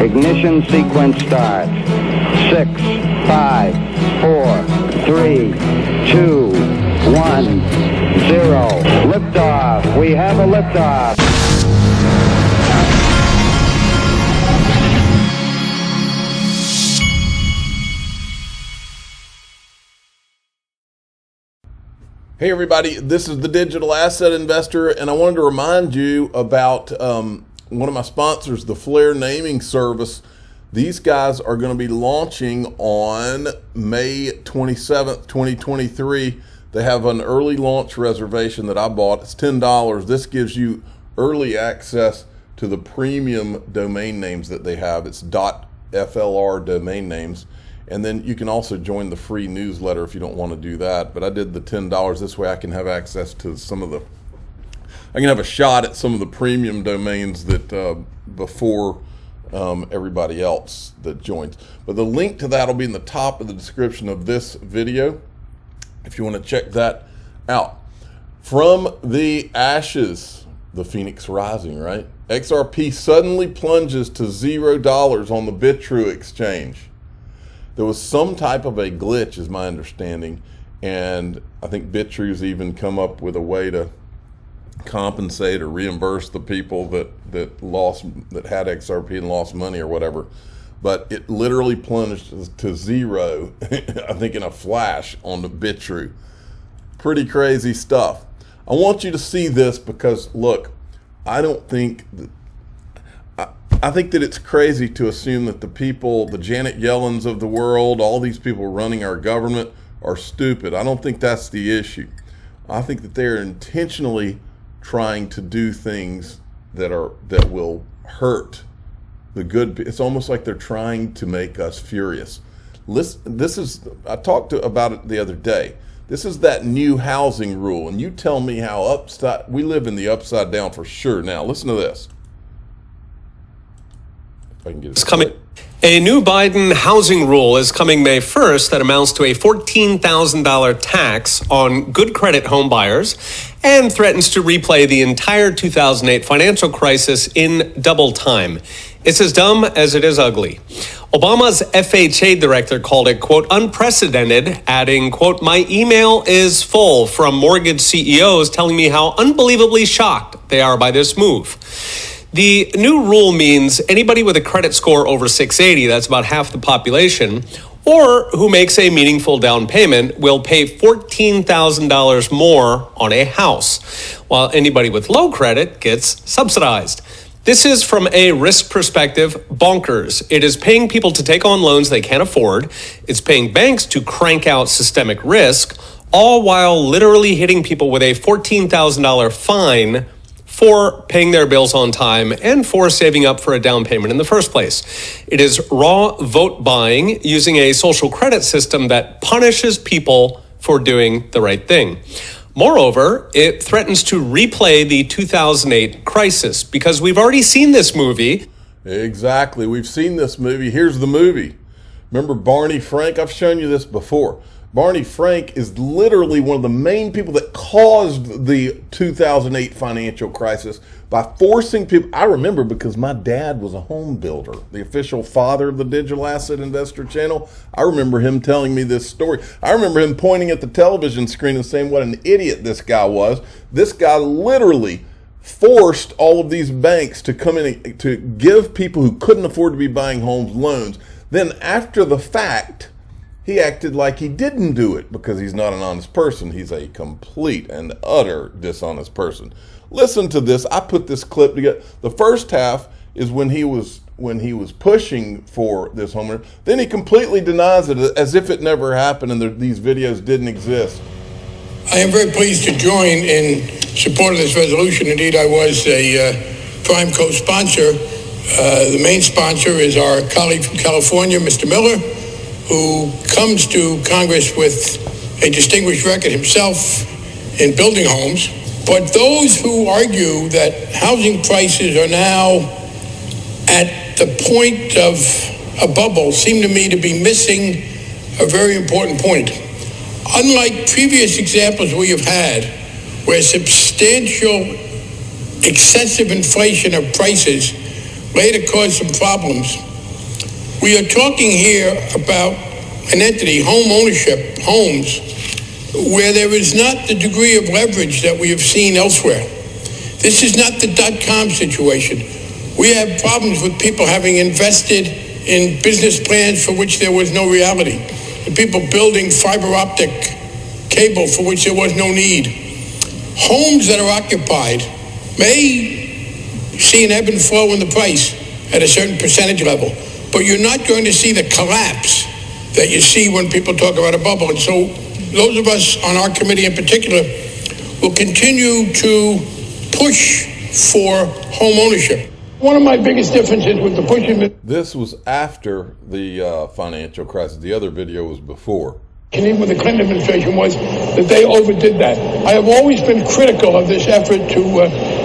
Ignition sequence starts. 6, 5, 4, 3, 2, 1, 0. Liftoff. We have a liftoff. Hey everybody, this is the Digital Asset Investor, and I wanted to remind you about one of my sponsors, the Flare Naming Service. These guys are going to be launching on May 27th, 2023. They have an early launch reservation that I bought. It's $10. This gives you early access to the premium domain names that they have. It's .flr domain names. And then you can also join the free newsletter if you don't want to do that. But I did the $10. This way I can have access to I can have a shot at some of the premium domains that before everybody else that joins. But the link to that will be in the top of the description of this video if you want to check that out. From the ashes, the Phoenix rising, right? XRP suddenly plunges to $0 on the Bitrue exchange. There was some type of a glitch, is my understanding, and I think Bitrue's even come up with a way to compensate or reimburse the people that had XRP and lost money or whatever. But it literally plunged to zero, I think in a flash, on the Bitrue. Pretty crazy stuff. I want you to see this because, look, I think that it's crazy to assume that the people, the Janet Yellens of the world, all these people running our government are stupid. I don't think that's the issue. I think that they're intentionally trying to do things that will hurt the good. It's almost like they're trying to make us furious. I talked about it the other day. This is that new housing rule, and you tell me how we live in the upside down for sure. Now, listen to this. It's coming. A new Biden housing rule is coming May 1st that amounts to a $14,000 tax on good credit home buyers and threatens to replay the entire 2008 financial crisis in double time. It's as dumb as it is ugly. Obama's FHA director called it, quote, unprecedented, adding, quote, my email is full from mortgage CEOs telling me how unbelievably shocked they are by this move. The new rule means anybody with a credit score over 680, that's about half the population, or who makes a meaningful down payment will pay $14,000 more on a house, while anybody with low credit gets subsidized. This is, from a risk perspective, bonkers. It is paying people to take on loans they can't afford. It's paying banks to crank out systemic risk, all while literally hitting people with a $14,000 fine for paying their bills on time and for saving up for a down payment in the first place. It is raw vote buying using a social credit system that punishes people for doing the right thing. Moreover, it threatens to replay the 2008 crisis because we've already seen this movie. Exactly. We've seen this movie. Here's the movie. Remember Barney Frank? I've shown you this before. Barney Frank is literally one of the main people that caused the 2008 financial crisis by forcing people. I remember because my dad was a home builder, the official father of the Digital Asset Investor channel. I remember him telling me this story. I remember him pointing at the television screen and saying what an idiot this guy was. This guy literally forced all of these banks to come in to give people who couldn't afford to be buying homes loans. Then after the fact, he acted like he didn't do it because he's not an honest person. He's a complete and utter dishonest person. Listen to this. I put this clip together. The first half is when he was pushing for this homeowner. Then he completely denies it as if it never happened and these videos didn't exist. I am very pleased to join in support of this resolution. Indeed, I was a prime co-sponsor. The main sponsor is our colleague from California, Mr. Miller, who comes to Congress with a distinguished record himself in building homes. But those who argue that housing prices are now at the point of a bubble seem to me to be missing a very important point. Unlike previous examples we have had, where substantial excessive inflation of prices later cause some problems. We are talking here about an entity, home ownership, homes, where there is not the degree of leverage that we have seen elsewhere. This is not the .com situation. We have problems with people having invested in business plans for which there was no reality, and people building fiber optic cable for which there was no need. Homes that are occupied may see an ebb and flow in the price at a certain percentage level, but you're not going to see the collapse that you see when people talk about a bubble. And so those of us on our committee in particular will continue to push for home ownership. One of my biggest differences with the pushing... This was after the financial crisis. The other video was before. And even with the Clinton administration was that they overdid that. I have always been critical of this effort to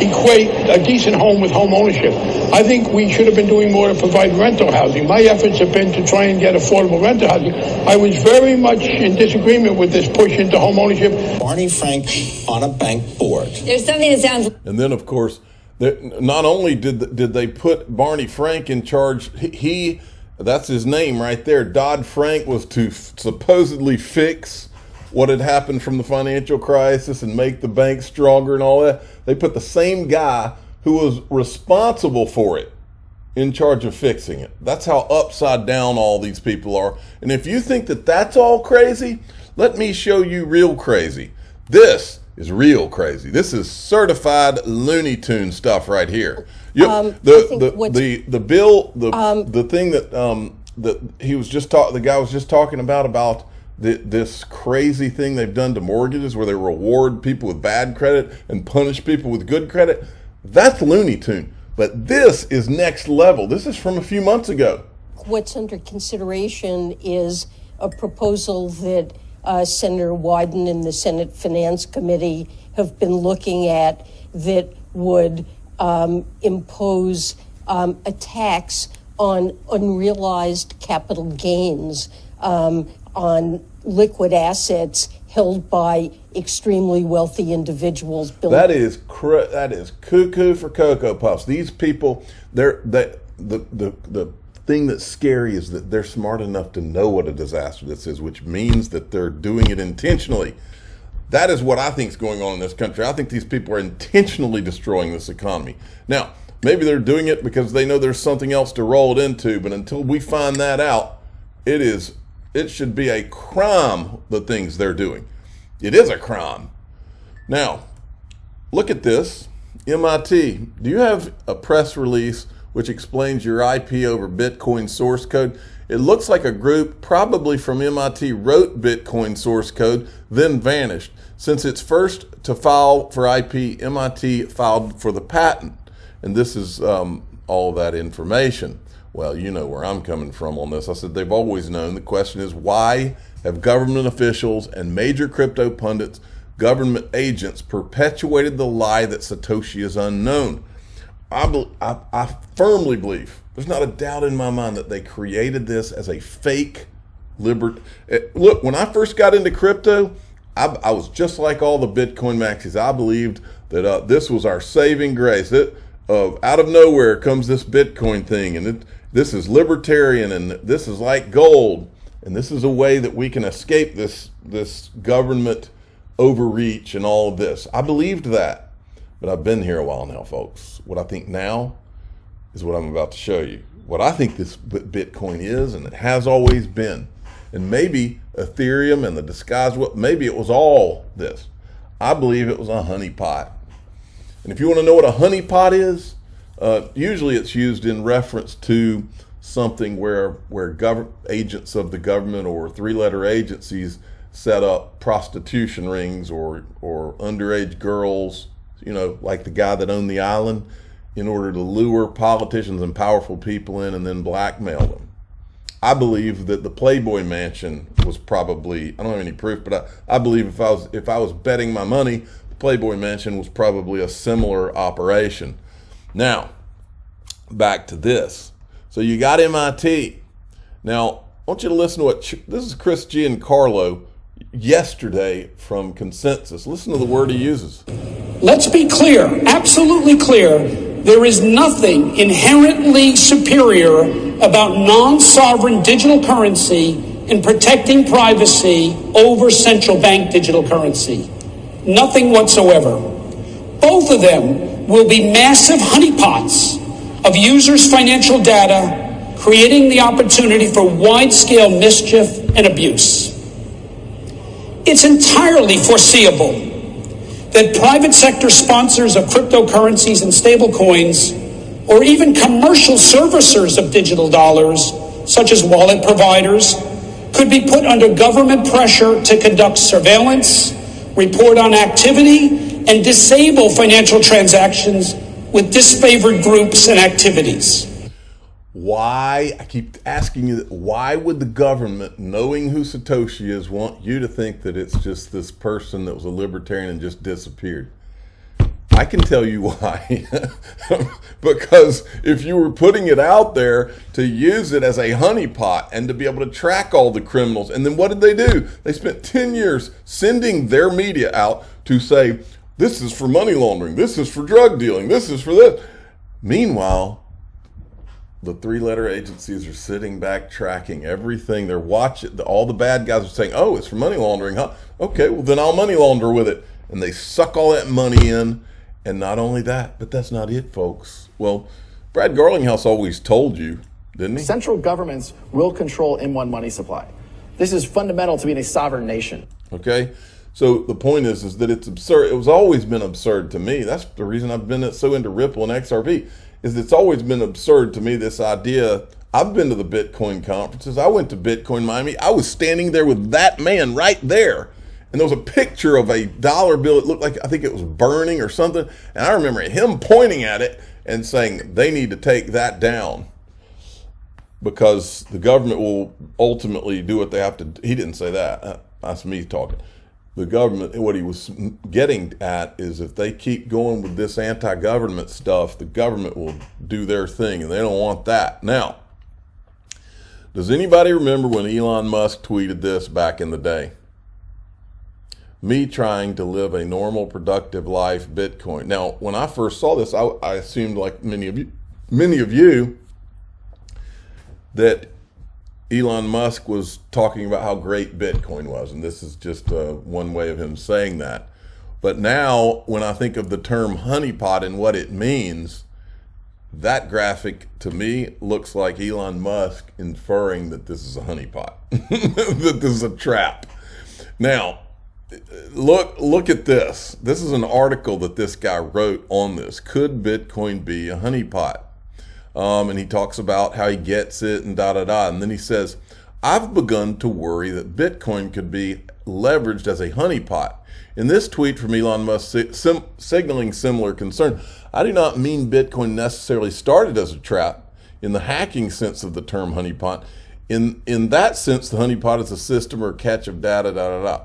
equate a decent home with home ownership. I think we should have been doing more to provide rental housing. My efforts have been to try and get affordable rental housing. I was very much in disagreement with this push into home ownership. Barney Frank on a bank board. There's something that sounds... And then, of course, not only did they put Barney Frank in charge, he that's his name right there. Dodd-Frank was to supposedly fix what had happened from the financial crisis and make the banks stronger and all that. They put the same guy who was responsible for it in charge of fixing it. That's how upside down all these people are. And if you think that that's all crazy, let me show you real crazy. This is real crazy. This is certified Looney Tune stuff right here. The bill, the thing that he was just the guy was just talking about this crazy thing they've done to mortgages where they reward people with bad credit and punish people with good credit. That's Looney Tune. But this is next level. This is from a few months ago. What's under consideration is a proposal that Senator Wyden and the Senate Finance Committee have been looking at that would impose a tax on unrealized capital gains on liquid assets held by extremely wealthy individuals. That is cuckoo for Cocoa Puffs. These people, the thing that's scary is that they're smart enough to know what a disaster this is, which means that they're doing it intentionally. That is what I think is going on in this country. I think these people are intentionally destroying this economy. Now, maybe they're doing it because they know there's something else to roll it into, but until we find that out, it should be a crime, the things they're doing. It is a crime. Now, look at this. MIT, do you have a press release which explains your IP over Bitcoin source code? It looks like a group, probably from MIT, wrote Bitcoin source code, then vanished. Since it's first to file for IP, MIT filed for the patent. And this is all that information. Well, you know where I'm coming from on this. I said they've always known. The question is, why have government officials and major crypto pundits, government agents, perpetuated the lie that Satoshi is unknown? I firmly believe, there's not a doubt in my mind, that they created this as a fake liberty. Look, when I first got into crypto, I was just like all the Bitcoin maxis. I believed that this was our saving grace. Out of nowhere comes this Bitcoin thing, and this is libertarian, and this is like gold, and this is a way that we can escape this government overreach and all of this. I believed that. But I've been here a while now, folks. What I think now is what I'm about to show you. What I think this Bitcoin is, and it has always been. And maybe Ethereum and the disguise, maybe it was all this. I believe it was a honeypot. And if you want to know what a honeypot is, usually it's used in reference to something where agents of the government or three-letter agencies set up prostitution rings or underage girls, you know, like the guy that owned the island, in order to lure politicians and powerful people in and then blackmail them. I believe that the Playboy Mansion was probably, I don't have any proof, but I believe if I was betting my money, the Playboy Mansion was probably a similar operation. Now, back to this. So you got MIT. Now, I want you to listen to this is Chris Giancarlo yesterday from Consensus. Listen to the word he uses. Let's be clear, absolutely clear. There is nothing inherently superior about non-sovereign digital currency in protecting privacy over central bank digital currency. Nothing whatsoever. Both of them will be massive honeypots of users' financial data, creating the opportunity for wide-scale mischief and abuse. It's entirely foreseeable that private sector sponsors of cryptocurrencies and stablecoins, or even commercial servicers of digital dollars, such as wallet providers, could be put under government pressure to conduct surveillance, report on activity, and disable financial transactions with disfavored groups and activities. Why, I keep asking you, why would the government, knowing who Satoshi is, want you to think that it's just this person that was a libertarian and just disappeared? I can tell you why. Because if you were putting it out there to use it as a honeypot and to be able to track all the criminals, and then what did they do? They spent 10 years sending their media out to say, this is for money laundering, this is for drug dealing, this is for this. Meanwhile, the three-letter agencies are sitting back tracking everything. They're watching. All the bad guys are saying, oh, it's for money laundering, huh? Okay, well, then I'll money launder with it. And they suck all that money in. And not only that, but that's not it, folks. Well, Brad Garlinghouse always told you, didn't he? Central governments will control M1 money supply. This is fundamental to being a sovereign nation. Okay, so the point is that it's absurd. It was always been absurd to me. That's the reason I've been so into Ripple and XRP. Is it's always been absurd to me, this idea. I've been to the Bitcoin conferences. I went to Bitcoin Miami. I was standing there with that man right there. And there was a picture of a dollar bill. It looked like, I think it was burning or something. And I remember him pointing at it and saying, they need to take that down because the government will ultimately do what they have to. He didn't say that. That's me talking. The government, what he was getting at is if they keep going with this anti-government stuff, the government will do their thing, and they don't want that. Now, does anybody remember when Elon Musk tweeted this back in the day? Me trying to live a normal, productive life, Bitcoin. Now, when I first saw this, I assumed, like many of you, that Elon Musk was talking about how great Bitcoin was, and this is just one way of him saying that. But now, when I think of the term honeypot and what it means, that graphic to me looks like Elon Musk inferring that this is a honeypot, that this is a trap. Now, look at this. This is an article that this guy wrote on this. Could Bitcoin be a honeypot? And he talks about how he gets it and da-da-da. And then he says, I've begun to worry that Bitcoin could be leveraged as a honeypot. In this tweet from Elon Musk signaling similar concern, I do not mean Bitcoin necessarily started as a trap in the hacking sense of the term honeypot. In that sense, the honeypot is a system or catch of data, da-da-da.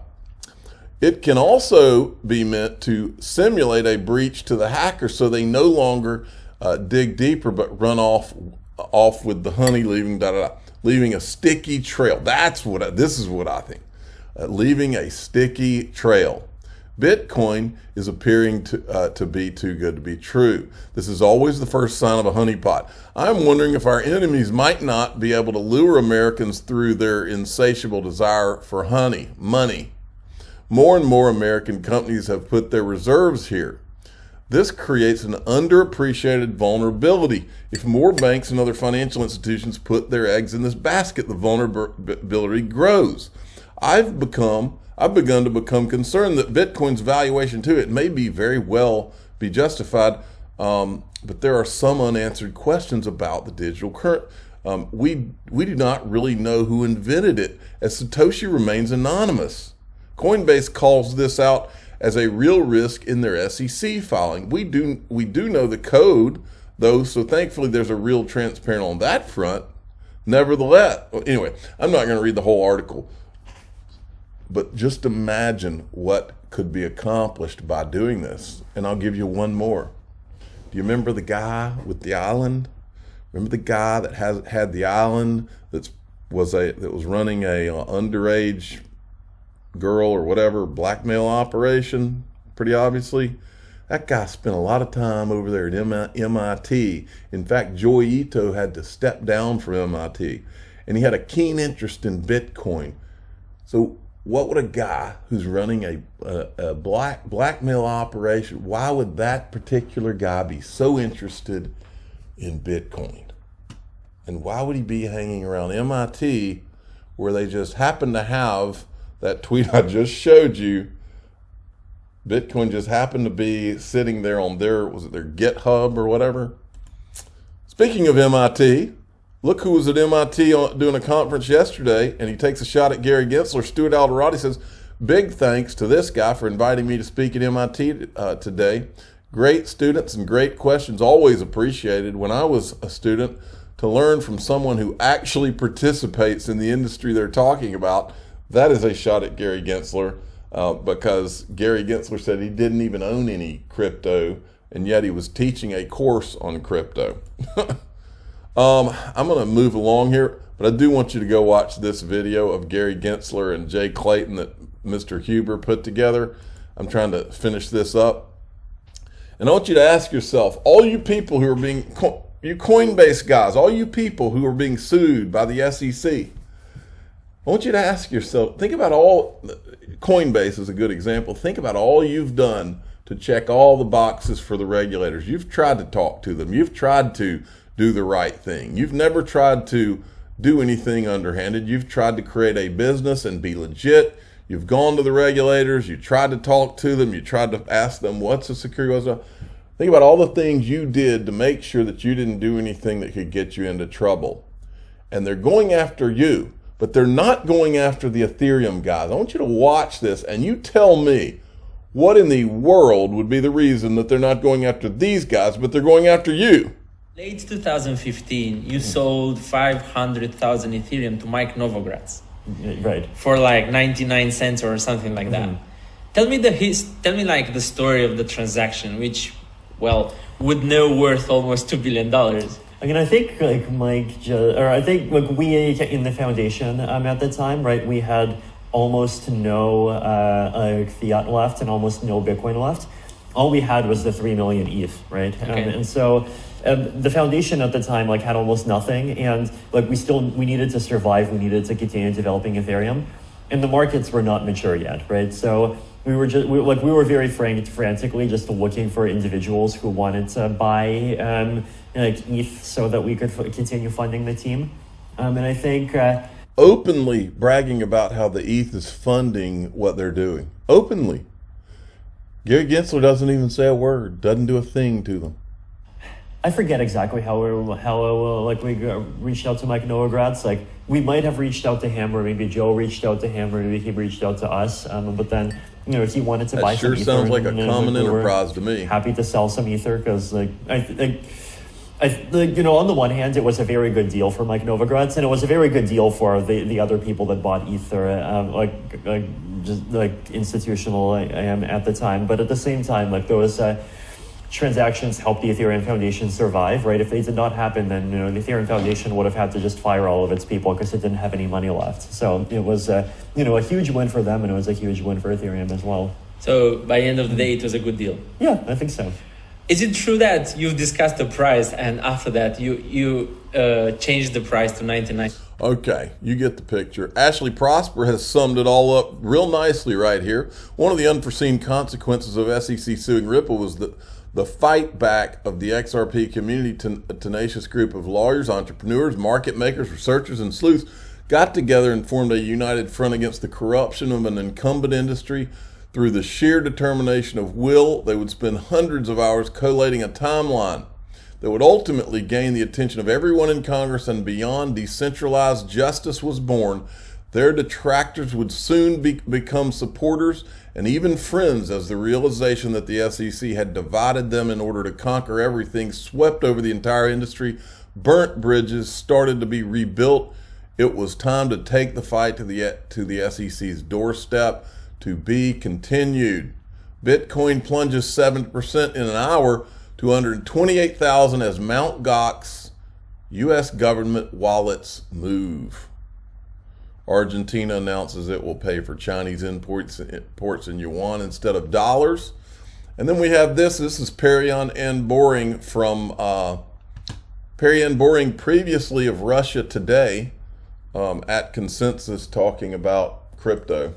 It can also be meant to simulate a breach to the hacker so they no longer dig deeper, but run off with the honey, leaving a sticky trail. This is what I think. Leaving a sticky trail. Bitcoin is appearing to be too good to be true. This is always the first sign of a honeypot. I'm wondering if our enemies might not be able to lure Americans through their insatiable desire for money. More and more American companies have put their reserves here. This creates an underappreciated vulnerability. If more banks and other financial institutions put their eggs in this basket, the vulnerability grows. I've begun to become concerned that Bitcoin's valuation too, it may be very well be justified, but there are some unanswered questions about the digital currency. We do not really know who invented it, as Satoshi remains anonymous. Coinbase calls this out as a real risk in their SEC filing. We do know the code, though, so thankfully there's a real transparent on that front. Nevertheless, anyway, I'm not going to read the whole article, but just imagine what could be accomplished by doing this. And I'll give you one more. Do you remember the guy with the island? Remember the guy that had the island that was running a underage girl or whatever blackmail operation, pretty obviously? That guy spent a lot of time over there at MIT. In fact, Joy Ito had to step down from MIT, and he had a keen interest in Bitcoin. So what would a guy who's running a blackmail operation, why would that particular guy be so interested in Bitcoin? And why would he be hanging around MIT where they just happen to have that tweet I just showed you? Bitcoin just happened to be sitting there on their GitHub or whatever. Speaking of MIT, look who was at MIT doing a conference yesterday, and he takes a shot at Gary Gensler. Stuart Alderati says, big thanks to this guy for inviting me to speak at MIT today. Great students and great questions, always appreciated. When I was a student, to learn from someone who actually participates in the industry they're talking about, that is a shot at Gary Gensler. Because Gary Gensler said he didn't even own any crypto, and yet he was teaching a course on crypto. I'm going to move along here, but I do want you to go watch this video of Gary Gensler and Jay Clayton that Mr. Huber put together. I'm trying to finish this up. And I want you to ask yourself, all you people who are you Coinbase guys, all you people who are being sued by the SEC, I want you to ask yourself, think about Coinbase is a good example. Think about all you've done to check all the boxes for the regulators. You've tried to talk to them. You've tried to do the right thing. You've never tried to do anything underhanded. You've tried to create a business and be legit. You've gone to the regulators. You tried to talk to them. You tried to ask them what's a security. Think about all the things you did to make sure that you didn't do anything that could get you into trouble. And they're going after you. But they're not going after the Ethereum guys. I want you to watch this and you tell me what in the world would be the reason that they're not going after these guys, but they're going after you. Late 2015, you sold 500,000 Ethereum to Mike Novogratz. Right. For like 99 cents or something like that. Tell me like the story of the transaction, which, well, would now worth almost $2 billion. I mean, I think like we in the foundation at the time, right? We had almost no fiat left and almost no Bitcoin left. All we had was the 3 million ETH, right? Okay. And so the foundation at the time like had almost nothing, and like we needed to survive. We needed to continue developing Ethereum, and the markets were not mature yet, right? So we were very frantically just looking for individuals who wanted to buy ETH so that we could continue funding the team. And I think openly bragging about how the ETH is funding what they're doing. Openly. Gary Gensler doesn't even say a word, doesn't do a thing to them. I forget exactly how we reached out to Mike Novogratz. Like we might have reached out to him, or maybe Joe reached out to him, or maybe he reached out to us. But then he wanted to buy some Ether. That sure sounds like a common enterprise to me. Happy to sell some Ether because on the one hand, it was a very good deal for Mike Novogratz, and it was a very good deal for the other people that bought Ether, institutional at the time. But at the same time, like those transactions helped the Ethereum Foundation survive, right? If they did not happen, then the Ethereum Foundation would have had to just fire all of its people because it didn't have any money left. So it was a huge win for them, and it was a huge win for Ethereum as well. So by the end of the day, it was a good deal. Yeah, I think so. Is it true that you've discussed the price and after that you changed the price to 99? Okay, you get the picture. Ashley Prosper has summed it all up real nicely right here. One of the unforeseen consequences of SEC suing Ripple was the fight back of the XRP community. A tenacious group of lawyers, entrepreneurs, market makers, researchers, and sleuths got together and formed a united front against the corruption of an incumbent industry. Through the sheer determination of will, they would spend hundreds of hours collating a timeline that would ultimately gain the attention of everyone in Congress and beyond. Decentralized justice was born. Their detractors would soon become supporters and even friends, as the realization that the SEC had divided them in order to conquer everything swept over the entire industry. Burnt bridges started to be rebuilt. It was time to take the fight to the SEC's doorstep. To be continued. Bitcoin plunges 7% in an hour to 128,000 as Mt. Gox U.S. government wallets move. Argentina announces it will pay for Chinese imports in yuan instead of dollars. And then we have this. This is Perion and Boring from Perion Boring, previously of Russia Today, at Consensus, talking about crypto.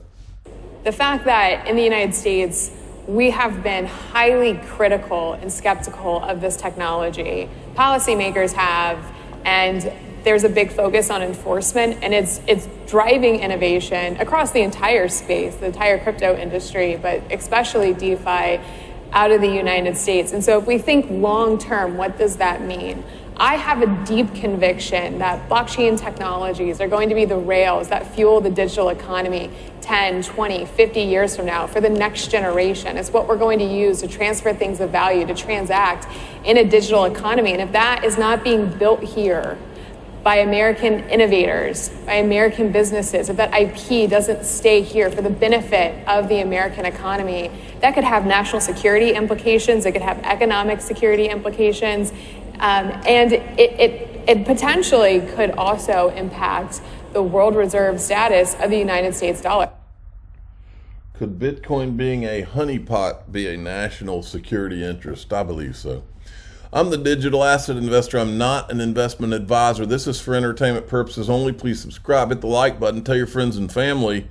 The fact that in the United States, we have been highly critical and skeptical of this technology. Policymakers have, and there's a big focus on enforcement, and it's driving innovation across the entire space, the entire crypto industry, but especially DeFi out of the United States. And so if we think long term, what does that mean? I have a deep conviction that blockchain technologies are going to be the rails that fuel the digital economy 10, 20, 50 years from now for the next generation. It's what we're going to use to transfer things of value, to transact in a digital economy. And if that is not being built here by American innovators, by American businesses, if that IP doesn't stay here for the benefit of the American economy, that could have national security implications, it could have economic security implications, and it potentially could also impact the world reserve status of the United States dollar. Could Bitcoin being a honeypot be a national security interest? I believe so. I'm the digital asset investor. I'm not an investment advisor. This is for entertainment purposes only. Please subscribe, hit the like button, tell your friends and family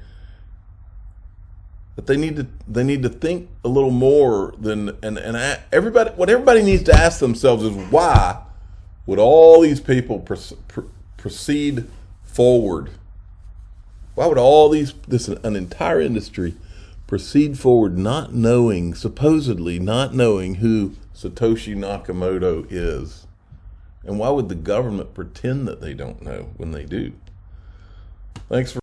that they need to think a little more than everybody. What everybody needs to ask themselves is, why would all these people proceed forward? Why would an entire industry proceed forward supposedly not knowing who Satoshi Nakamoto is? And why would the government pretend that they don't know when they do? Thanks for